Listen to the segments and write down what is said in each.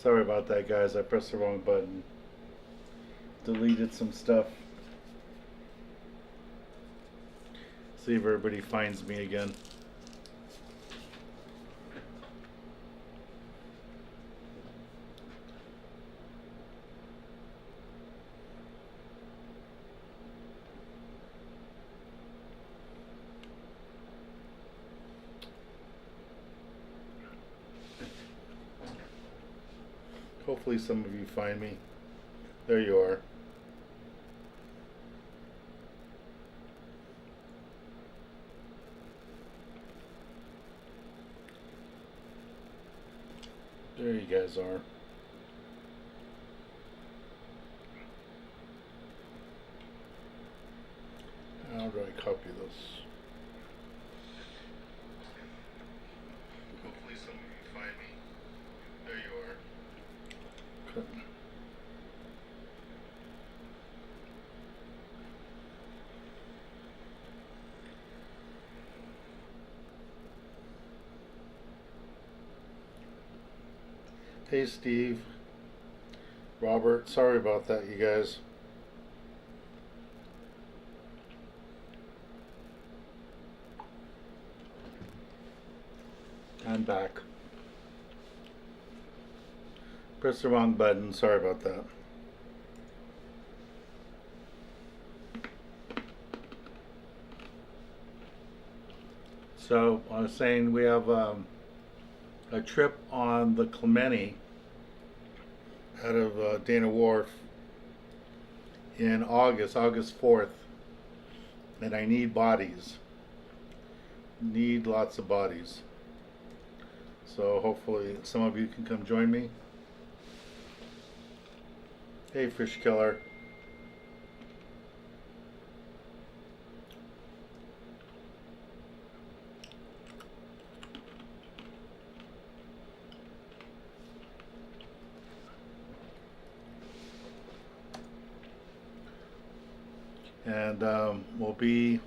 Sorry about that, guys. I pressed the wrong button. Deleted some stuff. See if everybody finds me again. Hopefully some of you find me. There you are. There you guys are. How do I copy this? Hopefully some of you find me. There you are. Okay. Hey Steve, Robert, sorry about that, you guys. I'm back. Pressed the wrong button, sorry about that. So I was saying we have a trip on the Clemente out of Dana Wharf in August 4th, and I need bodies. Need lots of bodies. So hopefully some of you can come join me. Hey Fish Killer. And we'll be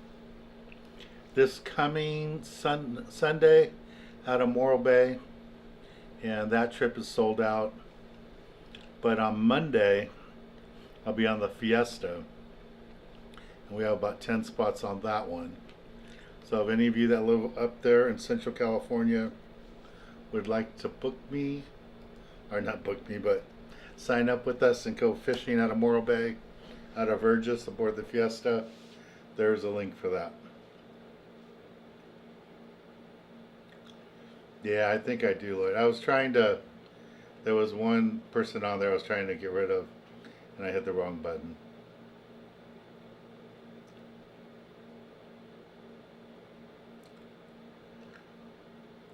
this coming Sunday out of Morro Bay, and that trip is sold out. But on Monday I'll be on the Fiesta, and we have about 10 spots on that one. So if any of you that live up there in Central California would like to book me, or not book me, but sign up with us and go fishing out of Morro Bay, out of Vergis aboard the Fiesta, there's a link for that. Yeah, I think I do, Lloyd. I was trying to, there was one person on there I was trying to get rid of, and I hit the wrong button.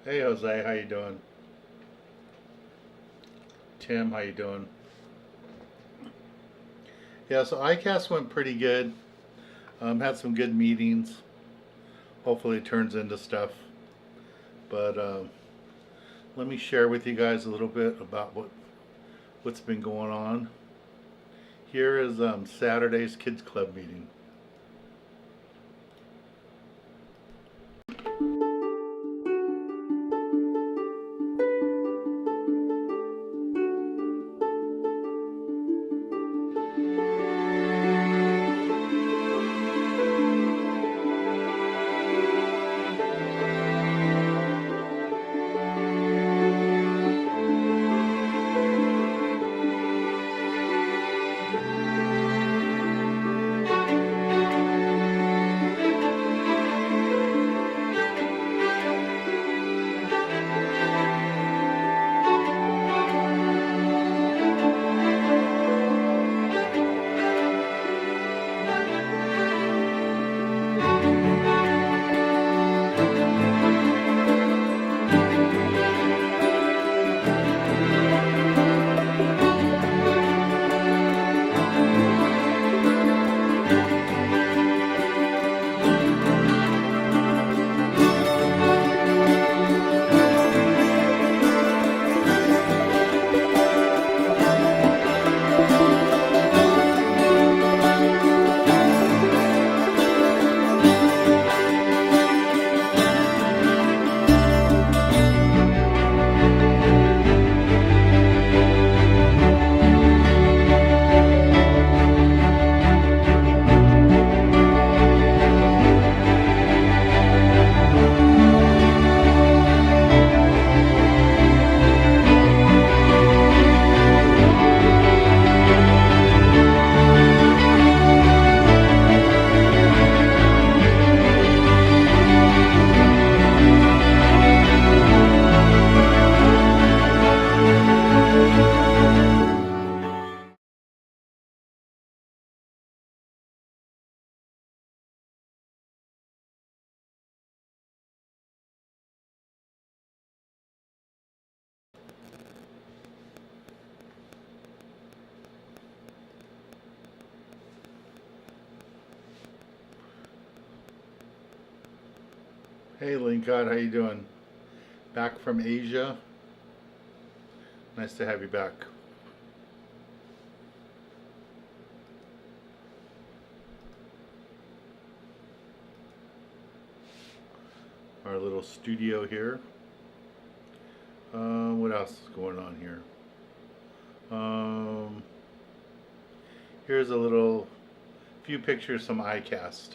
Hey Jose, how you doing? Tim, how you doing? Yeah, so ICAST went pretty good. Had some good meetings. Hopefully it turns into stuff. But let me share with you guys a little bit about what's been going on. Here is Saturday's Kids Club meeting. Hey Lincoln, how you doing? Back from Asia. Nice to have you back. Our little studio here. What else is going on here? Um, Here's a little few pictures from iCast.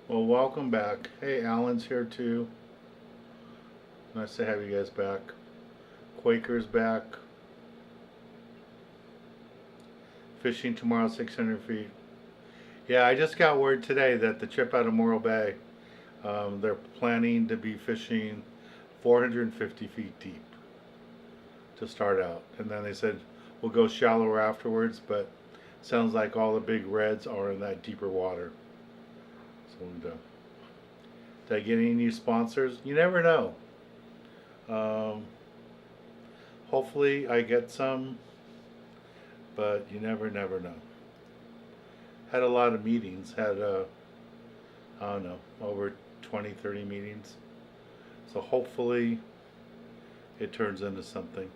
Well, welcome back. Hey, Alan's here too. Nice to have you guys back. Quaker's back. Fishing tomorrow, 600 feet. Yeah, I just got word today that the trip out of Morro Bay, they're planning to be fishing 450 feet deep to start out. And then they said we'll go shallower afterwards, but sounds like all the big reds are in that deeper water. So did I get any new sponsors? You never know. Hopefully I get some, but you never know. Had a lot of meetings, had I don't know, over 20-30 meetings, so hopefully it turns into something.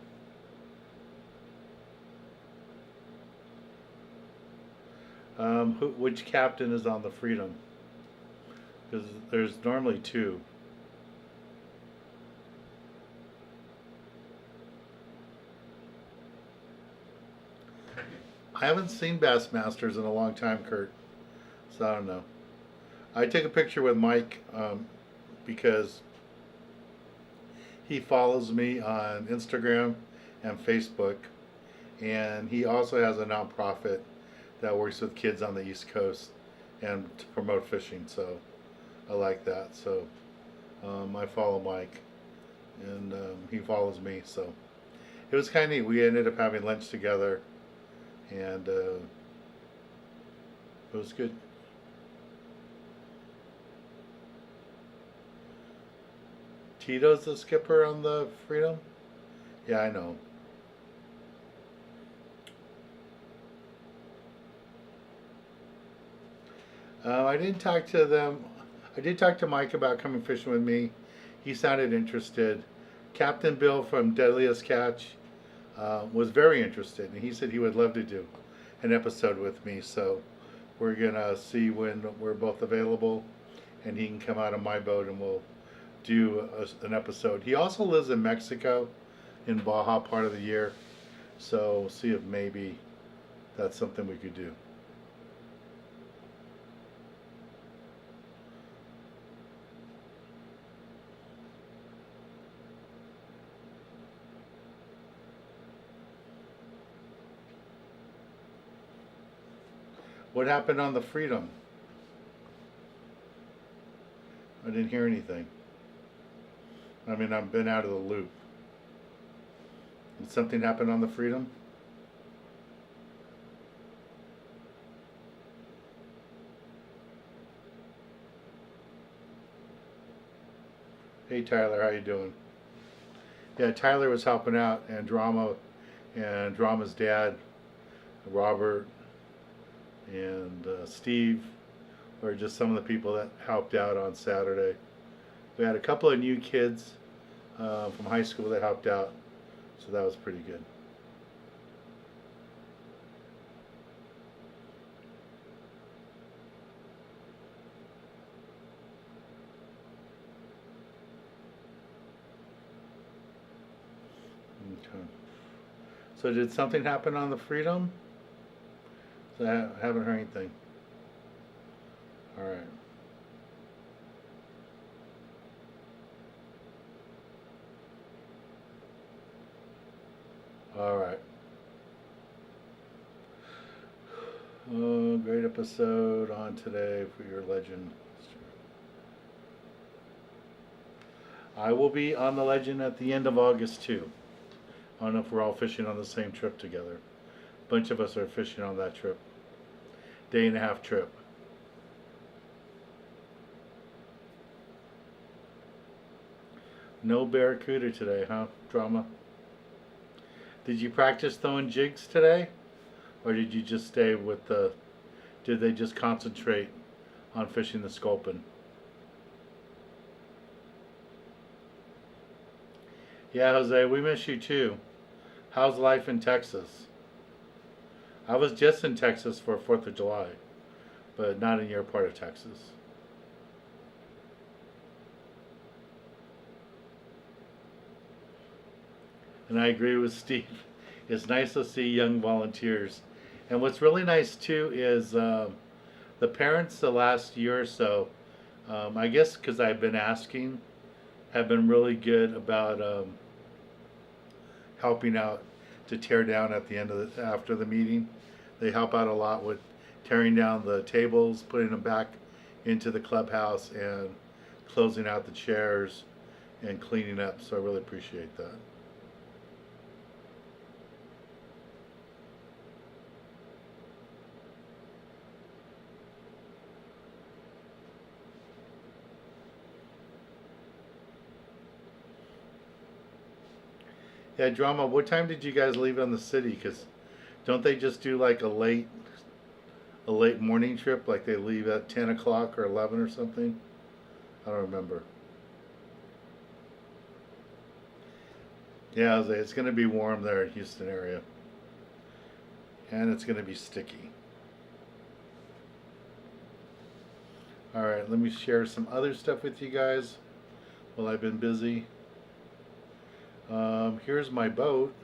Which captain is on the Freedom? Because there's normally two. I haven't seen Bassmasters in a long time, Kurt, so I don't know. I took a picture with Mike because he follows me on Instagram and Facebook, and he also has a nonprofit that works with kids on the East Coast and to promote fishing, so I like that. So I follow Mike, and he follows me, so it was kind of neat. We ended up having lunch together, and it was good. Tito's the skipper on the Freedom? Yeah, I know. I didn't talk to them. I did talk to Mike about coming fishing with me. He sounded interested. Captain Bill from Deadliest Catch was very interested, and he said he would love to do an episode with me. So we're gonna see when we're both available, and he can come out of my boat, and we'll do an episode. He also lives in Mexico, in Baja part of the year. So see if maybe that's something we could do. What happened on the Freedom? I didn't hear anything. I mean, I've been out of the loop. Did something happen on the Freedom? Hey Tyler, how you doing? Yeah, Tyler was helping out, and Drama's dad, Robert, and Steve were just some of the people that helped out on Saturday. We had a couple of new kids from high school that helped out, so that was pretty good. Okay. So did something happen on the Freedom? I haven't heard anything. All right. All right. Oh, great episode on today for your legend. I will be on the legend at the end of August too. I don't know if we're all fishing on the same trip together. A bunch of us are fishing on that trip. Day and a half trip. No barracuda today, huh? Drama. Did you practice throwing jigs today? Or did you just stay with the... Did they just concentrate on fishing the sculpin? Yeah, Jose, we miss you too. How's life in Texas? I was just in Texas for 4th of July, but not in your part of Texas. And I agree with Steve. It's nice to see young volunteers. And what's really nice too is the parents the last year or so, I guess because I've been asking, have been really good about helping out to tear down at the end of after the meeting. They help out a lot with tearing down the tables, putting them back into the clubhouse, and closing out the chairs and cleaning up. So I really appreciate that. Yeah, Drama, what time did you guys leave on the city? Because don't they just do like a late morning trip? Like they leave at 10 o'clock or 11 or something? I don't remember. Yeah, it's going to be warm there in Houston area. And it's going to be sticky. Alright, let me share some other stuff with you guys while I've been busy. Here's my boat.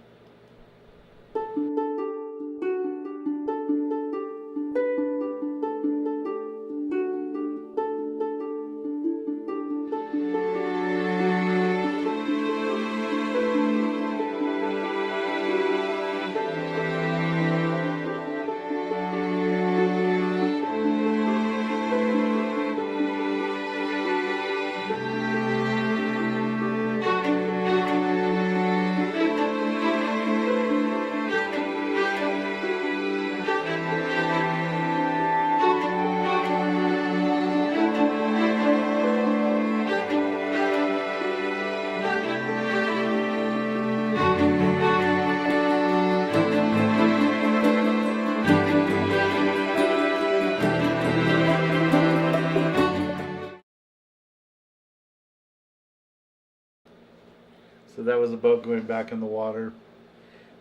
So that was a boat going back in the water.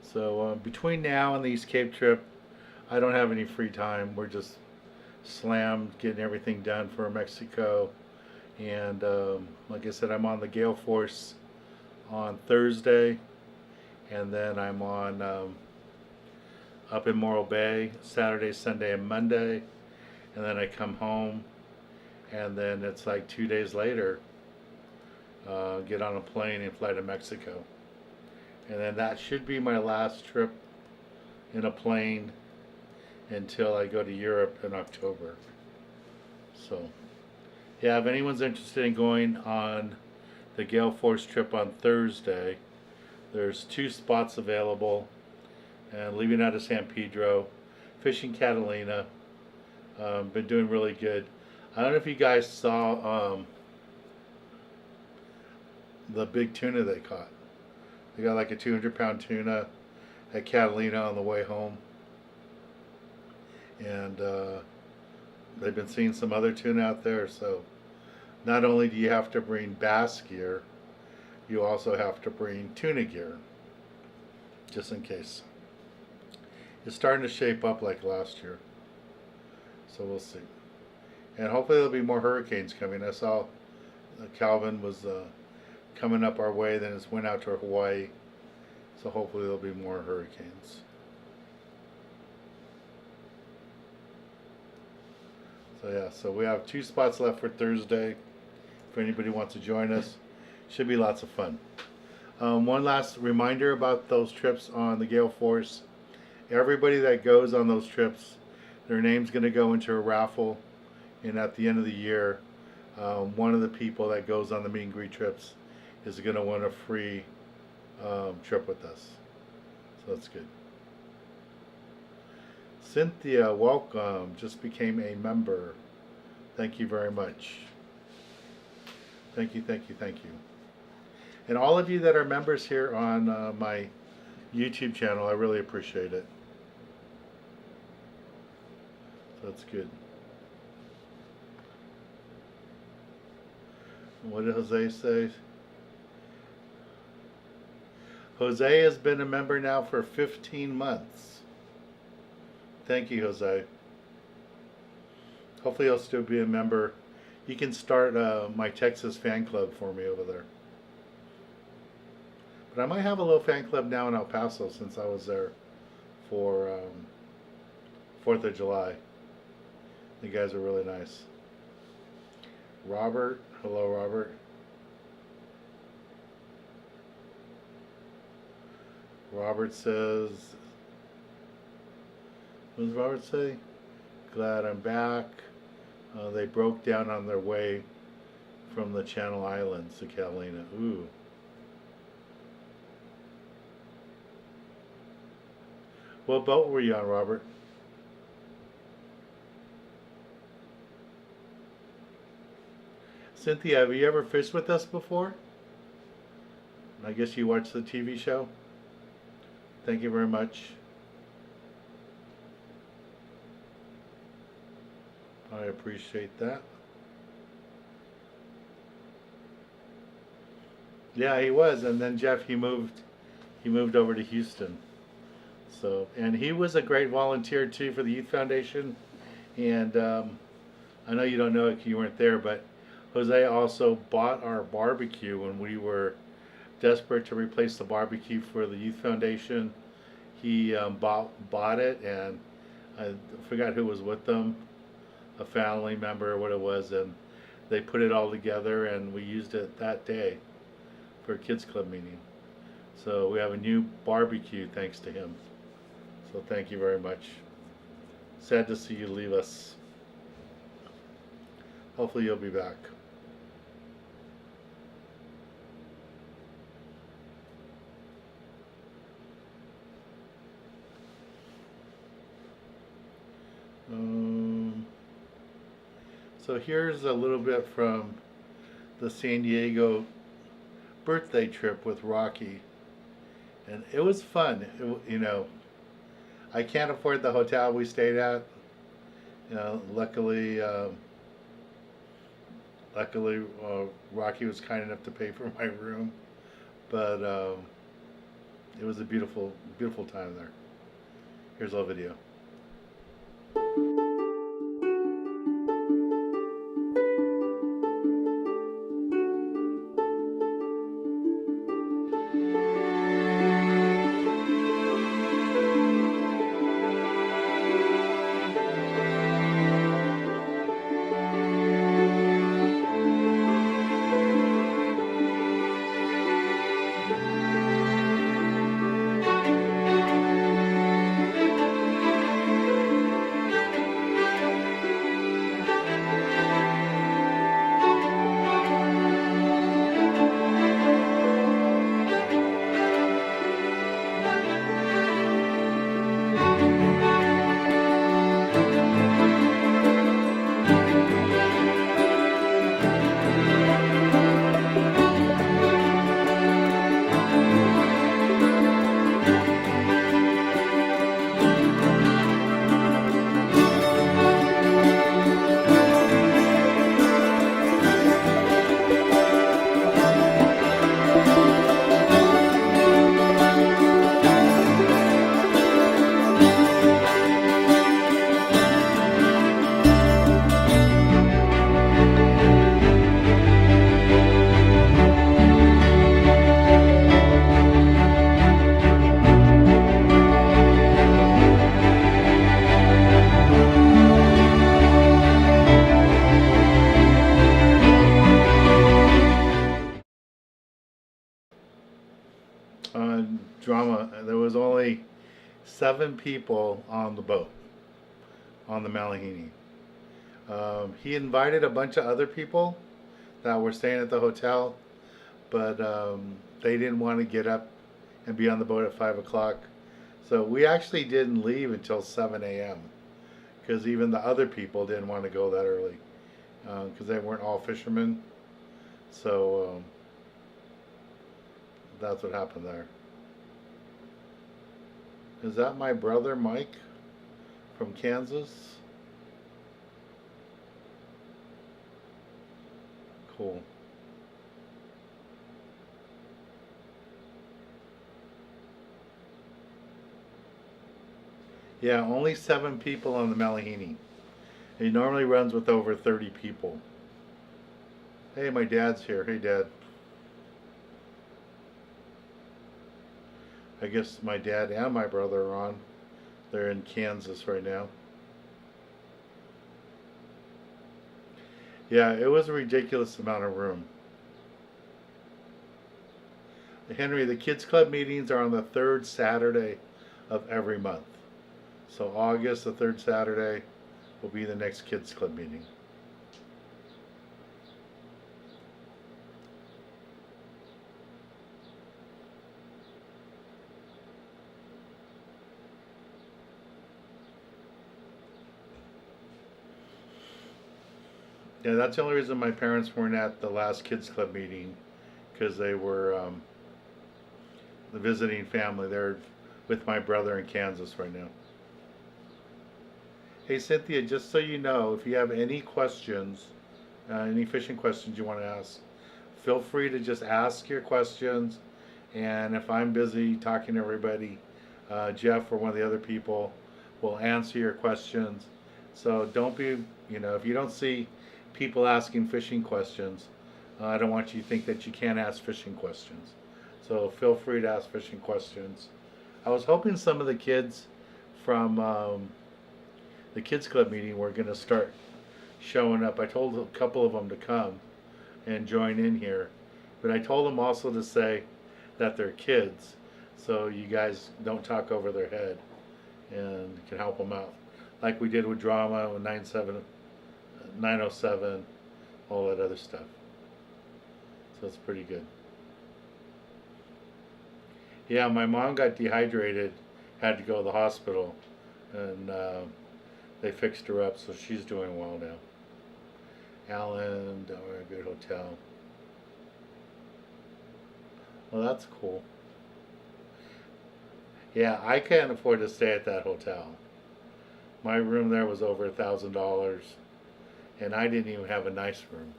So between now and the East Cape trip, I don't have any free time. We're just slammed getting everything done for Mexico. And like I said, I'm on the gale force on Thursday. And then I'm on up in Morro Bay Saturday, Sunday, and Monday. And then I come home. And then it's like 2 days later, get on a plane and fly to Mexico. And then that should be my last trip in a plane until I go to Europe in October. So, yeah, if anyone's interested in going on the Gale Force trip on Thursday, there's 2 spots available. And leaving out of San Pedro, fishing Catalina, been doing really good. I don't know if you guys saw the big tuna they caught. They got like a 200-pound tuna at Catalina on the way home. And they've been seeing some other tuna out there. So not only do you have to bring bass gear, you also have to bring tuna gear, just in case. It's starting to shape up like last year. So we'll see. And hopefully there'll be more hurricanes coming. I saw Calvin was coming up our way, then it's went out to Hawaii. So hopefully there'll be more hurricanes. So yeah, so we have 2 spots left for Thursday. If anybody wants to join us, should be lots of fun. One last reminder about those trips on the Gale Force. Everybody that goes on those trips, their name's going to go into a raffle, and at the end of the year, one of the people that goes on the meet and greet trips is going to win a free trip with us. So that's good. Cynthia, welcome. Just became a member. Thank you very much. Thank you, thank you, thank you. And all of you that are members here on my YouTube channel, I really appreciate it. So that's good. What did Jose say? Jose has been a member now for 15 months. Thank you, Jose. Hopefully he'll still be a member. You can start my Texas fan club for me over there. But I might have a little fan club now in El Paso since I was there for 4th of July. You guys are really nice. Robert, hello Robert. Robert says, what does Robert say? Glad I'm back. They broke down on their way from the Channel Islands to Catalina. Ooh. What boat were you on, Robert? Cynthia, have you ever fished with us before? I guess you watched the TV show. Thank you very much. I appreciate that. Yeah, he was, and then Jeff, he moved over to Houston. So, and he was a great volunteer too for the Youth Foundation. And I know you don't know it 'cause you weren't there, but Jose also bought our barbecue when we were desperate to replace the barbecue for the Youth Foundation. He bought it, and I forgot who was with them, a family member or what it was, and they put it all together, and we used it that day for a kids club meeting. So we have a new barbecue thanks to him. So thank you very much. Sad to see you leave us. Hopefully you'll be back. So here's a little bit from the San Diego birthday trip with Rocky, and it was fun. You know, I can't afford the hotel we stayed at. You know, luckily Rocky was kind enough to pay for my room, but it was a beautiful, beautiful time there. Here's a little video. drama. There was only 7 people on the boat, on the Malahini. He invited a bunch of other people that were staying at the hotel, but they didn't want to get up and be on the boat at 5 o'clock. So we actually didn't leave until 7 a.m. because even the other people didn't want to go that early because they weren't all fishermen. So that's what happened there. Is that my brother Mike from Kansas? Cool. Yeah, only 7 people on the Malahini. He normally runs with over 30 people. Hey, my dad's here. Hey, Dad. I guess my dad and my brother are on. They're in Kansas right now. Yeah, it was a ridiculous amount of room. Henry, the Kids Club meetings are on the 3rd Saturday of every month. So August, the 3rd Saturday, will be the next Kids Club meeting. Yeah, that's the only reason my parents weren't at the last Kids Club meeting, because they were the visiting family. They're with my brother in Kansas right now. Hey Cynthia, just so you know, if you have any questions, any fishing questions you want to ask, feel free to just ask your questions. And if I'm busy talking to everybody, Jeff or one of the other people will answer your questions. So don't be, if you don't see people asking fishing questions, I don't want you to think that you can't ask fishing questions. So feel free to ask fishing questions. I was hoping some of the kids from the Kids Club meeting were going to start showing up. I told a couple of them to come and join in here, but I told them also to say that they're kids, so you guys don't talk over their head and can help them out, like we did with drama with 907, all that other stuff. So it's pretty good. Yeah, my mom got dehydrated, had to go to the hospital, and they fixed her up, so she's doing well now. Alan, we're a good hotel. Well, that's cool. Yeah, I can't afford to stay at that hotel. My room there was over $1,000, and I didn't even have a nice room.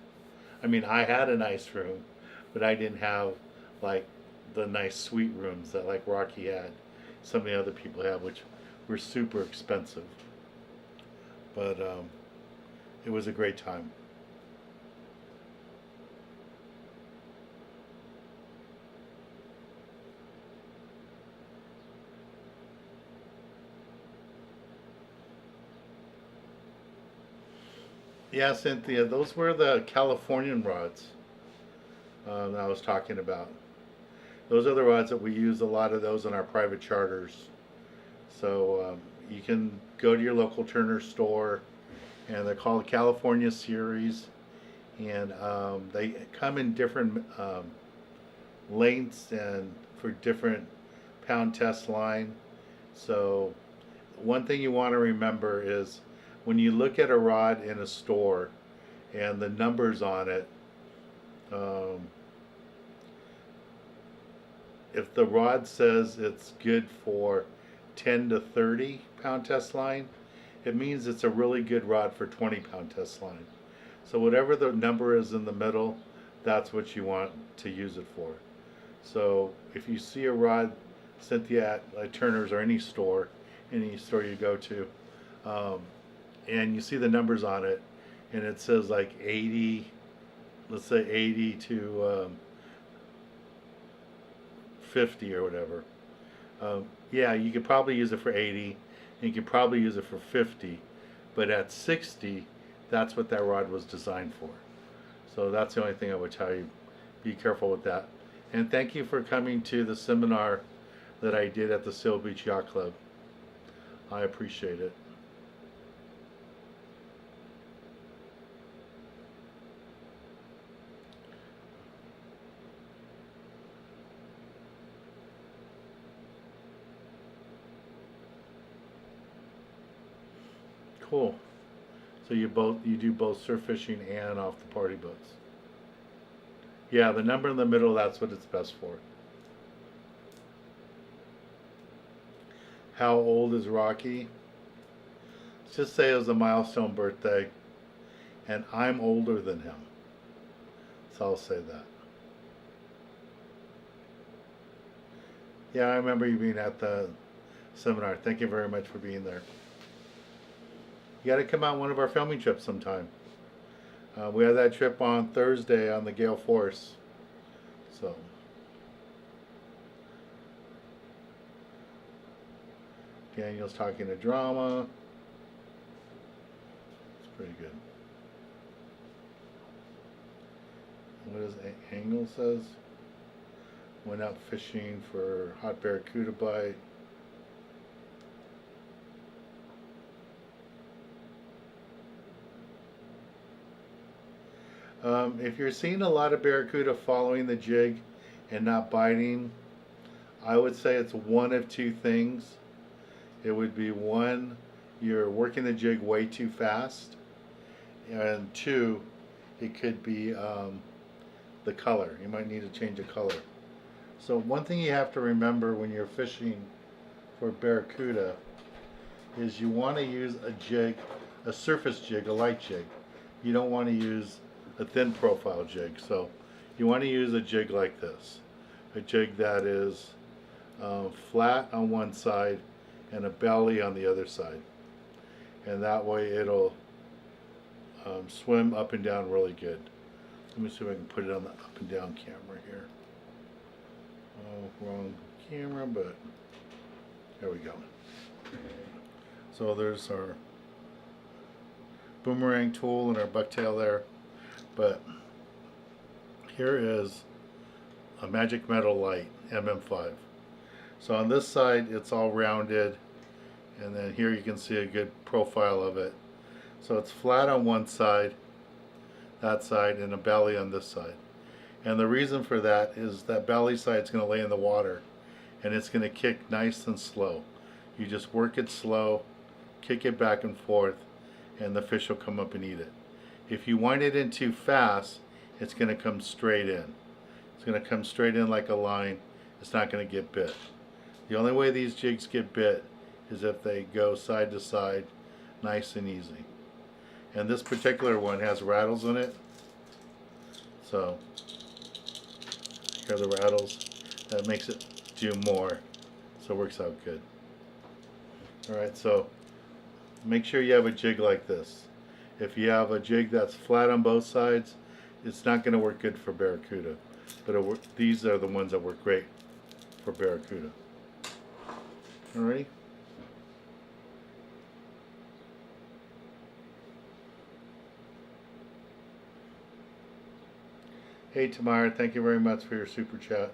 I mean, I had a nice room, but I didn't have like the nice suite rooms that like Rocky had, some of the other people had, which were super expensive. But it was a great time. Yeah, Cynthia, those were the Californian rods that I was talking about. Those are the rods that we use, a lot of those in our private charters. So you can go to your local Turner store, and they're called California Series, and they come in different lengths and for different pound test line. So one thing you want to remember is when you look at a rod in a store and the numbers on it, if the rod says it's good for 10 to 30 pound test line, it means it's a really good rod for 20 pound test line. So whatever the number is in the middle, that's what you want to use it for. So if you see a rod, Cynthia, at Turner's or any store you go to, and you see the numbers on it, and it says like 80, let's say 80 to 50 or whatever. Yeah, you could probably use it for 80, and you could probably use it for 50, but at 60, that's what that rod was designed for. So that's the only thing I would tell you. Be careful with that. And thank you for coming to the seminar that I did at the Seal Beach Yacht Club. I appreciate it. Cool. So you do both surf fishing and off the party boats. Yeah, the number in the middle, that's what it's best for. How old is Rocky? Let's just say it was a milestone birthday, and I'm older than him. So I'll say that. Yeah, I remember you being at the seminar. Thank you very much for being there. You got to come out one of our filming trips sometime. We had that trip on Thursday on the Gale Force. So. Daniel's talking to drama. It's pretty good. What does Angle says? Went out fishing for hot barracuda bite. If you're seeing a lot of barracuda following the jig and not biting, I would say it's one of two things. It would be one, you're working the jig way too fast, and two, it could be the color. You might need to change the color. So one thing you have to remember when you're fishing for barracuda is you want to use a jig, a surface jig, a light jig. You don't want to use a thin profile jig. So you want to use a jig like this, a jig that is flat on one side and a belly on the other side, and that way it'll swim up and down really good. Let me see if I can put it on the up and down camera here. Oh, wrong camera, but there we go. So there's our boomerang tool and our bucktail there. But here is a Magic Metal Light MM5. So on this side it's all rounded, and then here you can see a good profile of it. So it's flat on one side, that side, and a belly on this side. And the reason for that is that belly side is going to lay in the water, and it's going to kick nice and slow. You just work it slow, kick it back and forth, and the fish will come up and eat it. If you wind it in too fast, it's going to come straight in. It's going to come straight in like a line. It's not going to get bit. The only way these jigs get bit is if they go side to side, nice and easy. And this particular one has rattles in it. So, here are the rattles. That makes it do more. So it works out good. Alright, so make sure you have a jig like this. If you have a jig that's flat on both sides, it's not going to work good for barracuda. But these are the ones that work great for barracuda. Alrighty? Hey Tamara, thank you very much for your super chat.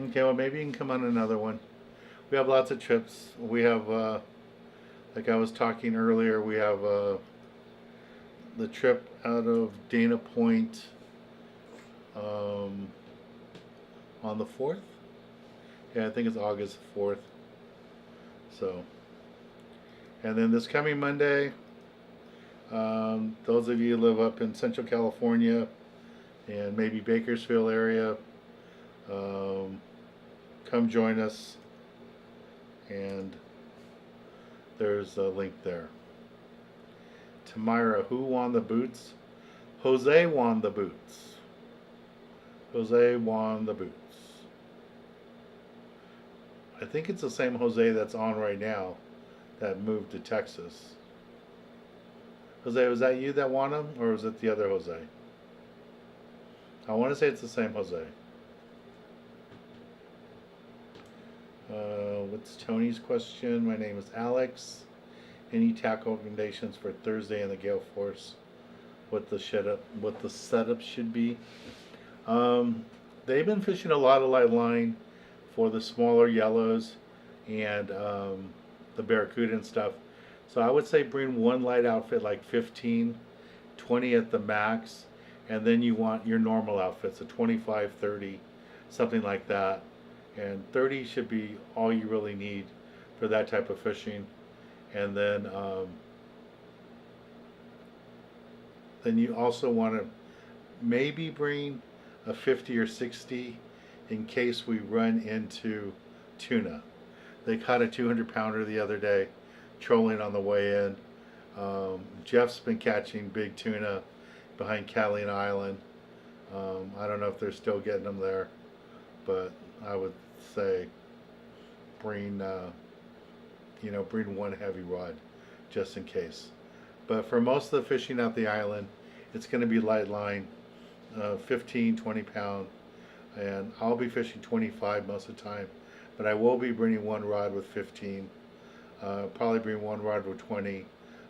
Okay, well maybe you can come on another one. We have lots of trips. We have, like I was talking earlier, we have the trip out of Dana Point on the 4th. Yeah, I think it's August 4th. So, and then this coming Monday, those of you who live up in Central California and maybe Bakersfield area, come join us, and there's a link there. Tamara, who won the boots? Jose won the boots. Jose won the boots. I think it's the same Jose that's on right now that moved to Texas. Jose, was that you that won them, or was it the other Jose? I want to say it's the same Jose. What's Tony's question? My name is Alex. Any tackle recommendations for Thursday in the Gale Force? What the setup should be? Um, they've been fishing a lot of light line for the smaller yellows and the barracuda and stuff. So I would say bring one light outfit, like 15, 20 at the max, and then you want your normal outfits, a 25, 30, something like that. And 30 should be all you really need for that type of fishing. And then you also want to maybe bring a 50 or 60 in case we run into tuna. They caught a 200-pounder the other day, trolling on the way in. Jeff's been catching big tuna behind Catalina Island. I don't know if they're still getting them there, but I would say bring bring one heavy rod just in case. But for most of the fishing out the island, it's going to be light line, 15, 20 pound, and I'll be fishing 25 most of the time. But I will be bringing one rod with 15, probably bring one rod with 20,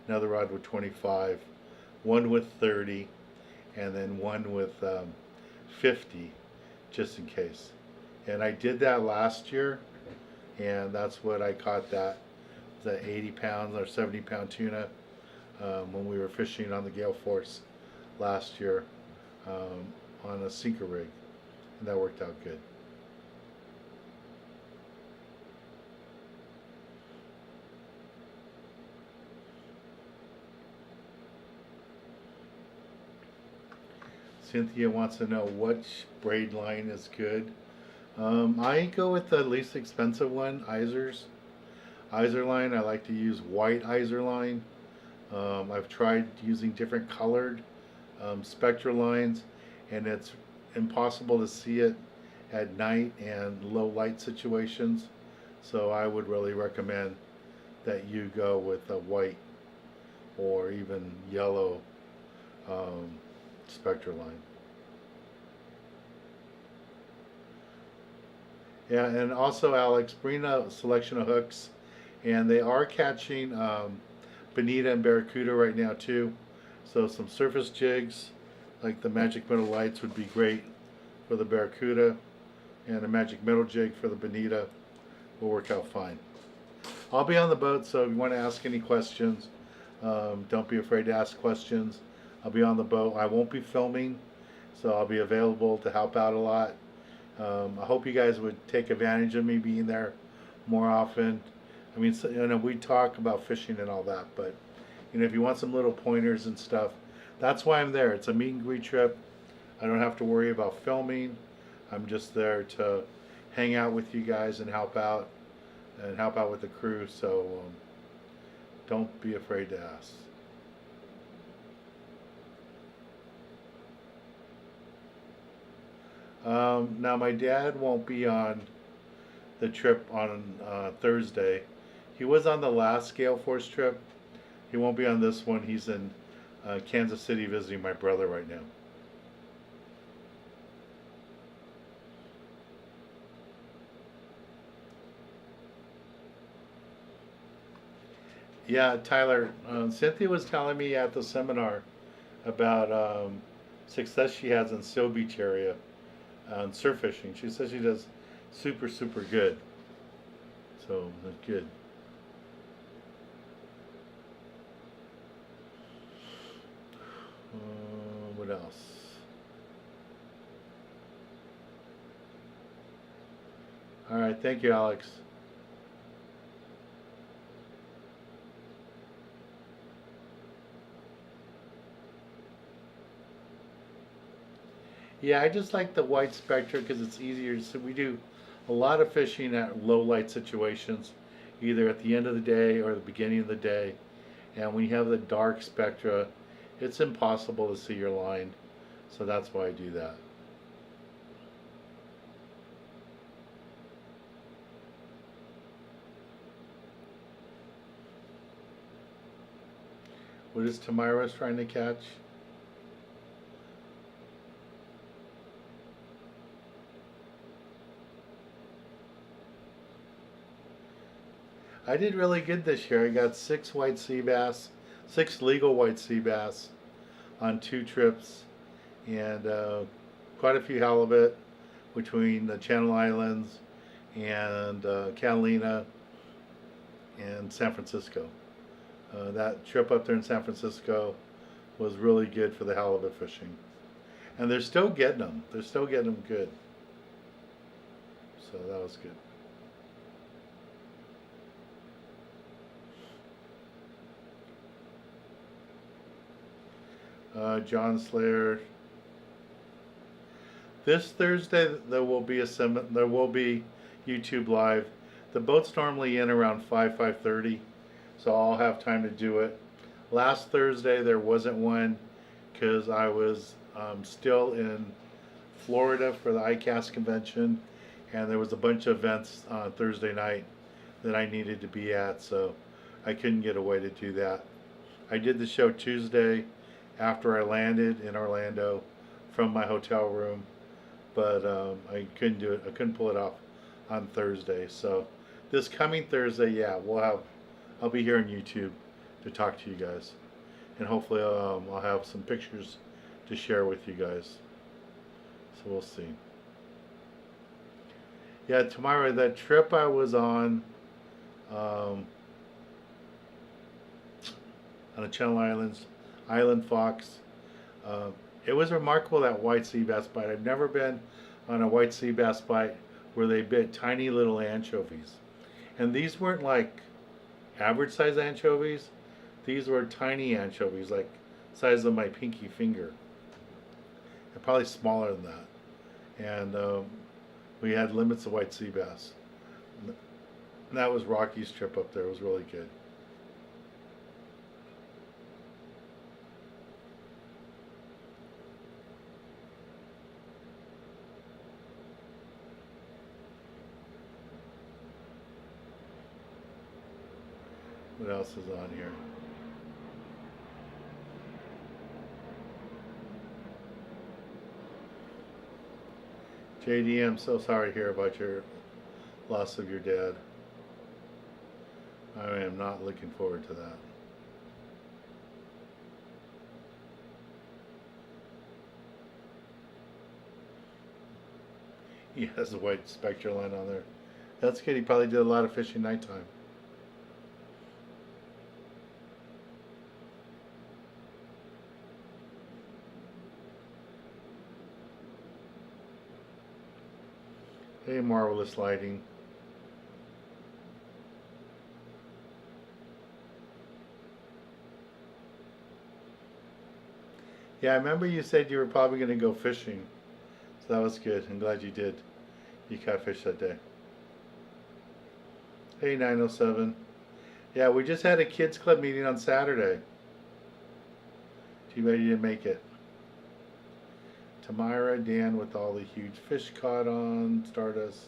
another rod with 25, one with 30, and then one with 50, just in case. And I did that last year, and that's what I caught that 80 pounds or 70 pound tuna when we were fishing on the Gale Force last year on a sinker rig, and that worked out good. Cynthia wants to know which braid line is good. I go with the least expensive one, Izers. Izer line, I like to use white Izer line. I've tried using different colored spectra lines, and it's impossible to see it at night and low light situations. So I would really recommend that you go with a white or even yellow spectra line. Yeah, and also Alex, bring a selection of hooks, and they are catching bonita and barracuda right now too. So some surface jigs, like the magic metal lights, would be great for the barracuda, and a magic metal jig for the bonita will work out fine. I'll be on the boat, so if you want to ask any questions, don't be afraid to ask questions. I'll be on the boat. I won't be filming, so I'll be available to help out a lot. I hope you guys would take advantage of me being there more often. I mean, so, we talk about fishing and all that, but if you want some little pointers and stuff, that's why I'm there. It's a meet and greet trip. I don't have to worry about filming. I'm just there to hang out with you guys and help out with the crew. So don't be afraid to ask. Now my dad won't be on the trip on Thursday. He was on the last Gale Force trip. He won't be on this one. He's in Kansas City visiting my brother right now. Yeah, Tyler, Cynthia was telling me at the seminar about success she has in Seal Beach area on surf fishing. She says she does super, super good. So that's good. What else? All right, thank you, Alex. Yeah, I just like the white spectra because it's easier. So we do a lot of fishing at low light situations, either at the end of the day or the beginning of the day. And when you have the dark spectra, it's impossible to see your line. So that's why I do that. What is Tamira's trying to catch? I did really good this year. I got 6 white sea bass, 6 legal white sea bass on 2 trips, and quite a few halibut between the Channel Islands and Catalina and San Francisco. That trip up there in San Francisco was really good for the halibut fishing. And they're still getting them. They're still getting them good. So that was good. John Slayer. This Thursday there will be YouTube live. The boat's normally in around 5:30, so I'll have time to do it. Last Thursday there wasn't one because I was still in Florida for the ICAST convention, and there was a bunch of events on Thursday night that I needed to be at, so I couldn't get away to do that. I did the show Tuesday after I landed in Orlando from my hotel room, but I couldn't do it. I couldn't pull it off on Thursday. So this coming Thursday, yeah, I'll be here on YouTube to talk to you guys, and hopefully I'll have some pictures to share with you guys. So we'll see. Yeah, tomorrow that trip I was on the Channel Islands, Island Fox. It was remarkable, that white sea bass bite. I've never been on a white sea bass bite where they bit tiny little anchovies. And these weren't like average size anchovies. These were tiny anchovies, like size of my pinky finger. And probably smaller than that. And we had limits of white sea bass. And that was Rocky's trip up there. It was really good. What else is on here? JD, I'm so sorry to hear about your loss of your dad. I am not looking forward to that. He has a white spectral line on there. That's good. He probably did a lot of fishing nighttime. Hey, marvelous lighting. Yeah, I remember you said you were probably going to go fishing. So that was good. I'm glad you did. You caught fish that day. Hey, 907. Yeah, we just had a kids club meeting on Saturday. Too bad you didn't make it. Tamara, Dan with all the huge fish caught on Stardust.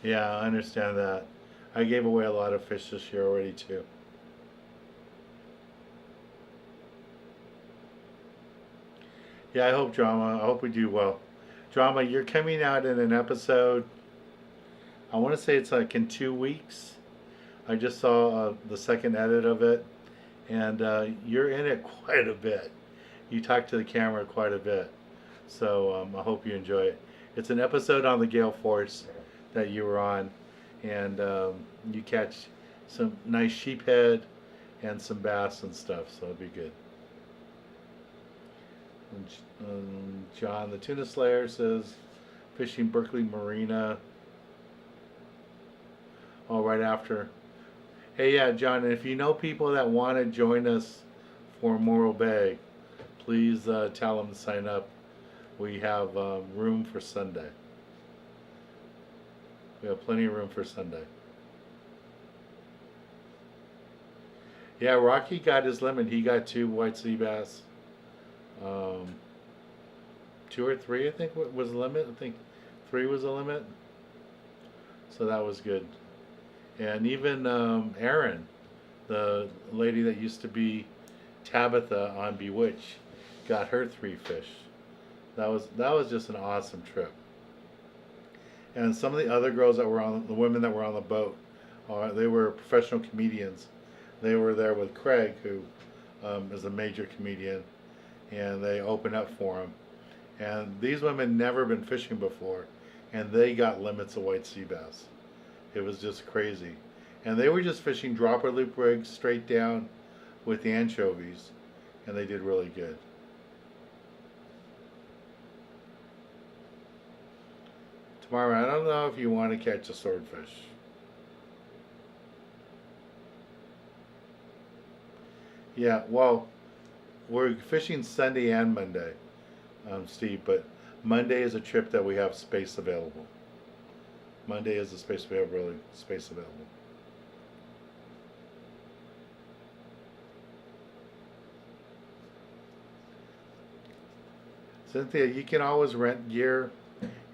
Yeah, I understand that. I gave away a lot of fish this year already too. Yeah, I hope, Drama. I hope we do well. Drama, you're coming out in an episode, I want to say it's like in 2 weeks. I just saw the second edit of it, and you're in it quite a bit. You talk to the camera quite a bit, so I hope you enjoy it. It's an episode on the Gale Force that you were on, and you catch some nice sheephead and some bass and stuff, so it'll be good. And, John, the Tuna Slayer says, fishing Berkeley Marina. Oh, right after. Hey, yeah, John, and if you know people that want to join us for Morro Bay, please tell them to sign up. We have room for Sunday. We have plenty of room for Sunday. Yeah, Rocky got his limit. He got 2 white sea bass. 2 or 3, I think, was the limit. I think 3 was the limit. So that was good. And even Erin, the lady that used to be Tabitha on Bewitched, got her 3 fish. That was just an awesome trip. And some of the other girls that were on the women that were on the boat, they were professional comedians. They were there with Craig, who is a major comedian, and they opened up for him. And these women never been fishing before, and they got limits of white sea bass. It was just crazy. And they were just fishing dropper loop rigs straight down with the anchovies, and they did really good. Tomorrow, I don't know if you want to catch a swordfish. Yeah, well, we're fishing Sunday and Monday, Steve, but Monday is a trip that we have space available. Monday is the space we have really space available. Cynthia, you can always rent gear,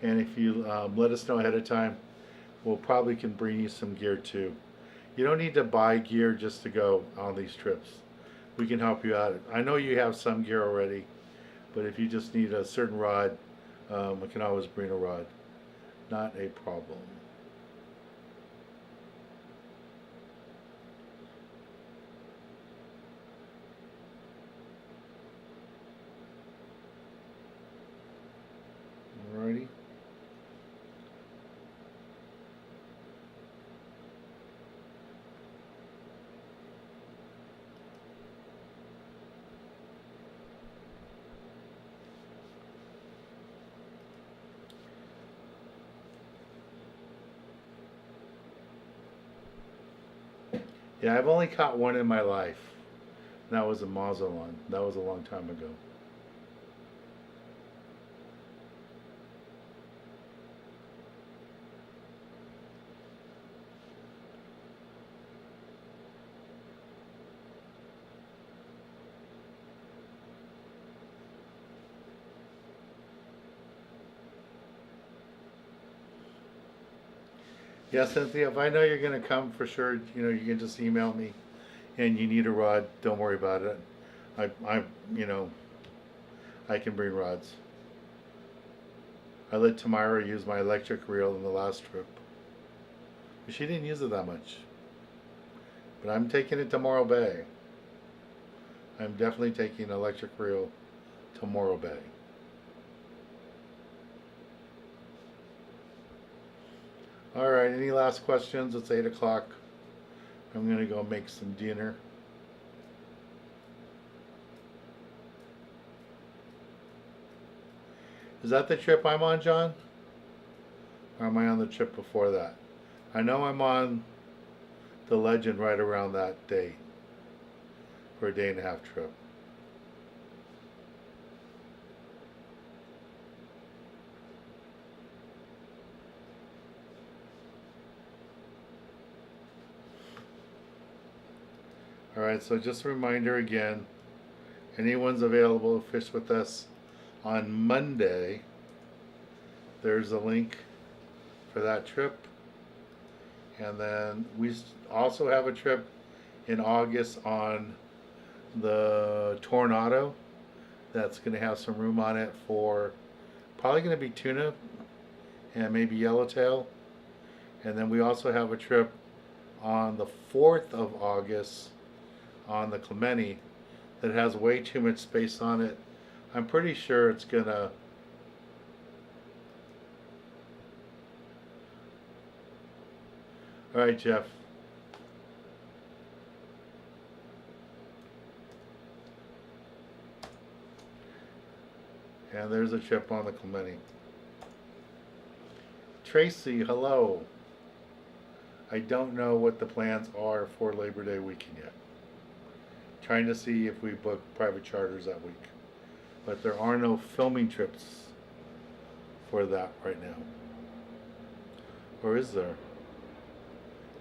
and if you let us know ahead of time, we'll probably can bring you some gear too. You don't need to buy gear just to go on these trips. We can help you out. I know you have some gear already, but if you just need a certain rod, we can always bring a rod. Not a problem. Alrighty. Yeah, I've only caught one in my life. And that was a Mazatlan. That was a long time ago. Yeah, Cynthia, if I know you're going to come for sure, you can just email me and you need a rod, don't worry about it. I you know, I can bring rods. I let Tamara use my electric reel in the last trip. But she didn't use it that much. But I'm taking it to Morro Bay. I'm definitely taking an electric reel to Morro Bay. All right, any last questions? It's 8 o'clock. I'm going to go make some dinner. Is that the trip I'm on, John? Or am I on the trip before that? I know I'm on the Legend right around that date for a day and a half trip. Alright, so just a reminder again, anyone's available to fish with us on Monday, there's a link for that trip. And then we also have a trip in August on the Tornado that's going to have some room on it for probably going to be tuna and maybe yellowtail. And then we also have a trip on the 4th of August on the Clemente that has way too much space on it. I'm pretty sure it's gonna all right, Jeff. And there's a trip on the Clemente. Tracy, hello. I don't know what the plans are for Labor Day weekend yet. Trying to see if we book private charters that week. But there are no filming trips for that right now. Or is there?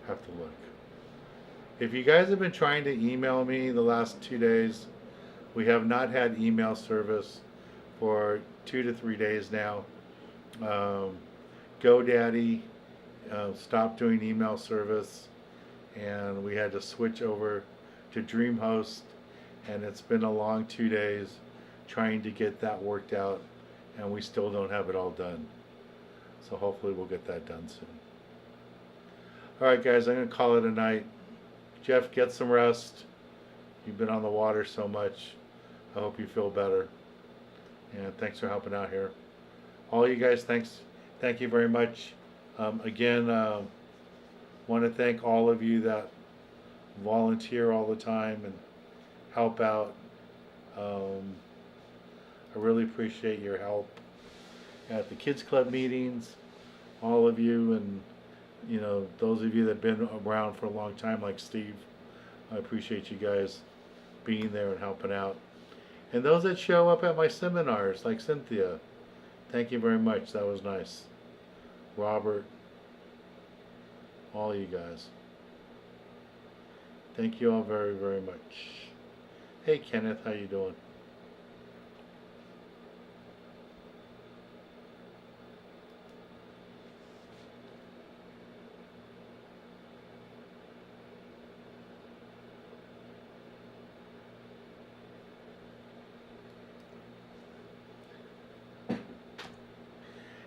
Have to look. If you guys have been trying to email me the last 2 days, we have not had email service for 2 to 3 days now. GoDaddy stopped doing email service, and we had to switch over to DreamHost, and it's been a long 2 days trying to get that worked out and we still don't have it all done. So hopefully we'll get that done soon. Alright guys, I'm going to call it a night. Jeff, get some rest. You've been on the water so much. I hope you feel better. And thanks for helping out here. All you guys, thank you very much. Again, want to thank all of you that volunteer all the time and help out. I really appreciate your help at the Kids Club meetings, all of you, and you know, those of you that have been around for a long time like Steve. I appreciate you guys being there and helping out. And those that show up at my seminars like Cynthia, thank you very much. That was nice. Robert, all you guys. Thank you all very, very much. Hey Kenneth, how you doing?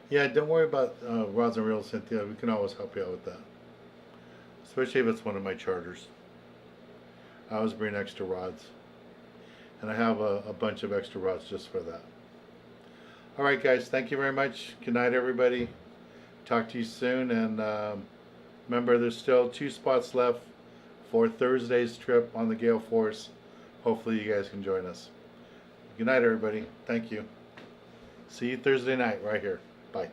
Yeah, don't worry about rods and reels, Cynthia. We can always help you out with that. Especially if it's one of my charters. I always bring extra rods. And I have a bunch of extra rods just for that. Alright guys, thank you very much. Good night everybody. Talk to you soon. And remember, there's still 2 spots left for Thursday's trip on the Gale Force. Hopefully you guys can join us. Good night everybody. Thank you. See you Thursday night right here. Bye.